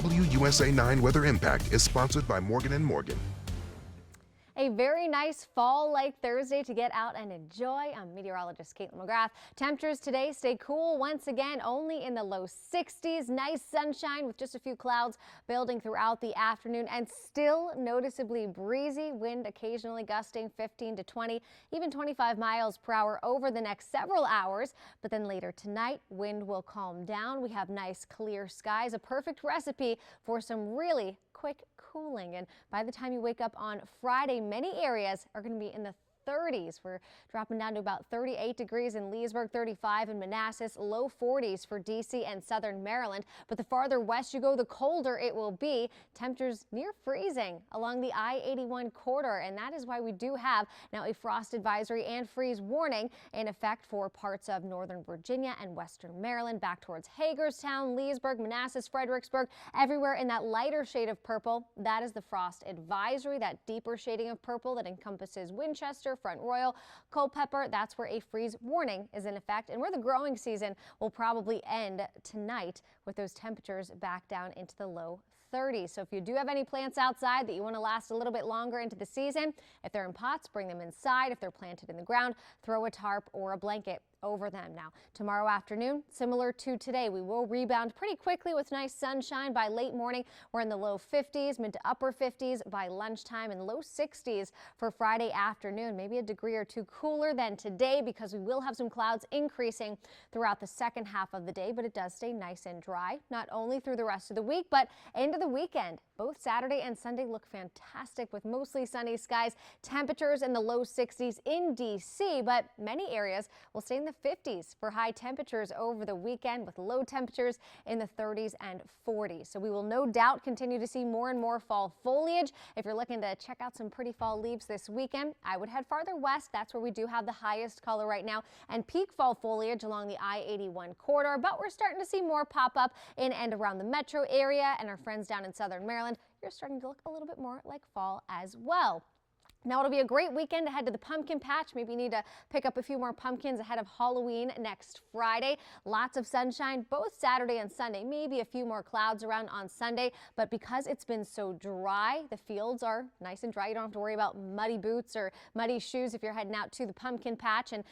WUSA 9 Weather Impact is sponsored by Morgan & Morgan. A very nice fall-like Thursday to get out and enjoy. I'm meteorologist Caitlin McGrath. Temperatures today stay cool once again, only in the low 60s. Nice sunshine with just a few clouds building throughout the afternoon and still noticeably breezy. Wind occasionally gusting 15 to 20, even 25 miles per hour over the next several hours. But then later tonight, wind will calm down. We have nice clear skies, a perfect recipe for some really quick cooling. And by the time you wake up on Friday, many areas are going to be in the 30s. We're dropping down to about 38 degrees in Leesburg, 35 in Manassas, low 40s for D.C. and southern Maryland. But the farther west you go, the colder it will be. Temperatures near freezing along the I-81 corridor, and that is why we do have now a frost advisory and freeze warning in effect for parts of northern Virginia and western Maryland, back towards Hagerstown, Leesburg, Manassas, Fredericksburg, everywhere in that lighter shade of purple. That is the frost advisory, that deeper shading of purple that encompasses Winchester, Front Royal, Culpeper. That's where a freeze warning is in effect, and where the growing season will probably end tonight with those temperatures back down into the low 30s. So if you do have any plants outside that you want to last a little bit longer into the season, if they're in pots, bring them inside. If they're planted in the ground, throw a tarp or a blanket over them. Now, tomorrow afternoon, similar to today, we will rebound pretty quickly with nice sunshine. By late morning, we're in the low 50s, mid to upper 50s by lunchtime, and low 60s for Friday afternoon. Maybe a degree or two cooler than today because we will have some clouds increasing throughout the second half of the day, but it does stay nice and dry, not only through the rest of the week, but into the weekend. Both Saturday and Sunday look fantastic with mostly sunny skies. Temperatures in the low 60s in D.C., but many areas will stay in the 50s for high temperatures over the weekend, with low temperatures in the 30s and 40s. So we will no doubt continue to see more and more fall foliage. If you're looking to check out some pretty fall leaves this weekend, I would head farther west. That's where we do have the highest color right now and peak fall foliage along the I-81 corridor. But we're starting to see more pop up in and around the metro area, and our friends down in southern Maryland, you're starting to look a little bit more like fall as well. Now, it'll be a great weekend to head to the pumpkin patch. Maybe you need to pick up a few more pumpkins ahead of Halloween next Friday. Lots of sunshine both Saturday and Sunday. Maybe a few more clouds around on Sunday. But because it's been so dry, the fields are nice and dry. You don't have to worry about muddy boots or muddy shoes if you're heading out to the pumpkin patch. And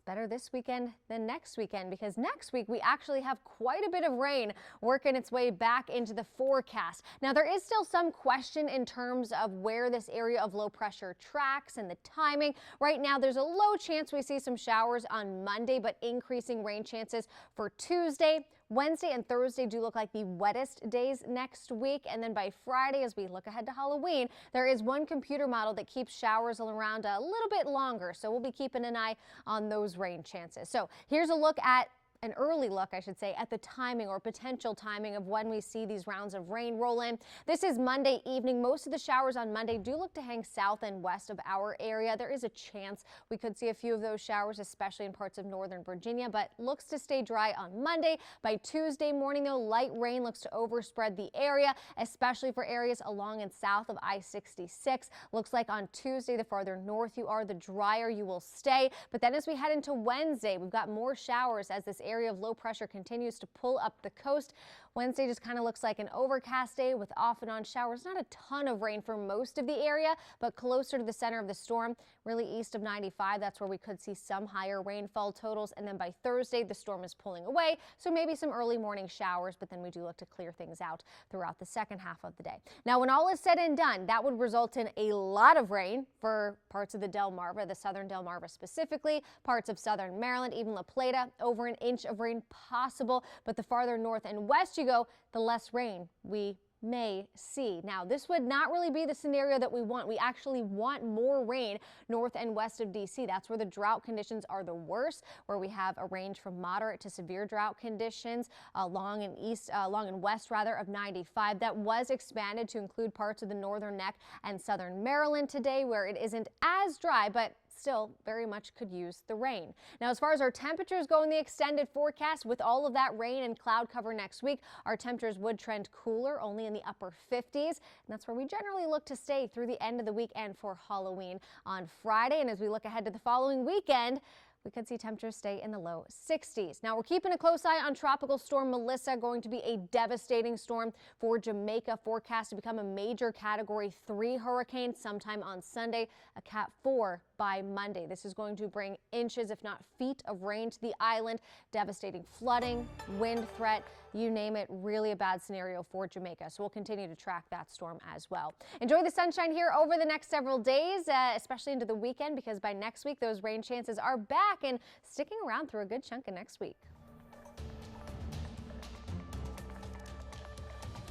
better this weekend than next weekend, because next week we actually have quite a bit of rain working its way back into the forecast. Now, there is still some question in terms of where this area of low pressure tracks and the timing. Right now, there's a low chance we see some showers on Monday, but increasing rain chances for Tuesday. Wednesday and Thursday do look like the wettest days next week. And then by Friday, as we look ahead to Halloween, there is one computer model that keeps showers around a little bit longer. So we'll be keeping an eye on those rain chances. So here's a look at an early look, I should say, at the timing or potential timing of when we see these rounds of rain roll in. This is Monday evening. Most of the showers on Monday do look to hang south and west of our area. There is a chance we could see a few of those showers, especially in parts of northern Virginia, but looks to stay dry on Monday. By Tuesday morning, though, light rain looks to overspread the area, especially for areas along and south of I-66. Looks like on Tuesday, the farther north you are, the drier you will stay. But then as we head into Wednesday, we've got more showers as this area of low pressure continues to pull up the coast. Wednesday just kind of looks like an overcast day with off and on showers. Not a ton of rain for most of the area, but closer to the center of the storm, really east of 95. That's where we could see some higher rainfall totals. And then by Thursday, the storm is pulling away. So maybe some early morning showers, but then we do look to clear things out throughout the second half of the day. Now, when all is said and done, that would result in a lot of rain for parts of the Delmarva, the southern Delmarva specifically, parts of southern Maryland, even La Plata, over an inch of rain possible. But the farther north and west you go, the less rain we may see. Now, this would not really be the scenario that we want. We actually want more rain north and west of D.C. That's where the drought conditions are the worst, where we have a range from moderate to severe drought conditions along and west of 95. That was expanded to include parts of the northern neck and southern Maryland today, where it isn't as dry, but still very much could use the rain. Now, as far as our temperatures go in the extended forecast, with all of that rain and cloud cover next week, our temperatures would trend cooler, only in the upper 50s. And that's where we generally look to stay through the end of the week and for Halloween on Friday. And as we look ahead to the following weekend, we could see temperatures stay in the low 60s. Now we're keeping a close eye on Tropical Storm Melissa, going to be a devastating storm for Jamaica, forecast to become a major Category 3 hurricane sometime on Sunday, a Cat 4 by Monday. This is going to bring inches, if not feet, of rain to the island, devastating flooding, wind threat, you name it, really a bad scenario for Jamaica. So we'll continue to track that storm as well. Enjoy the sunshine here over the next several days, especially into the weekend, because by next week those rain chances are back and sticking around through a good chunk of next week.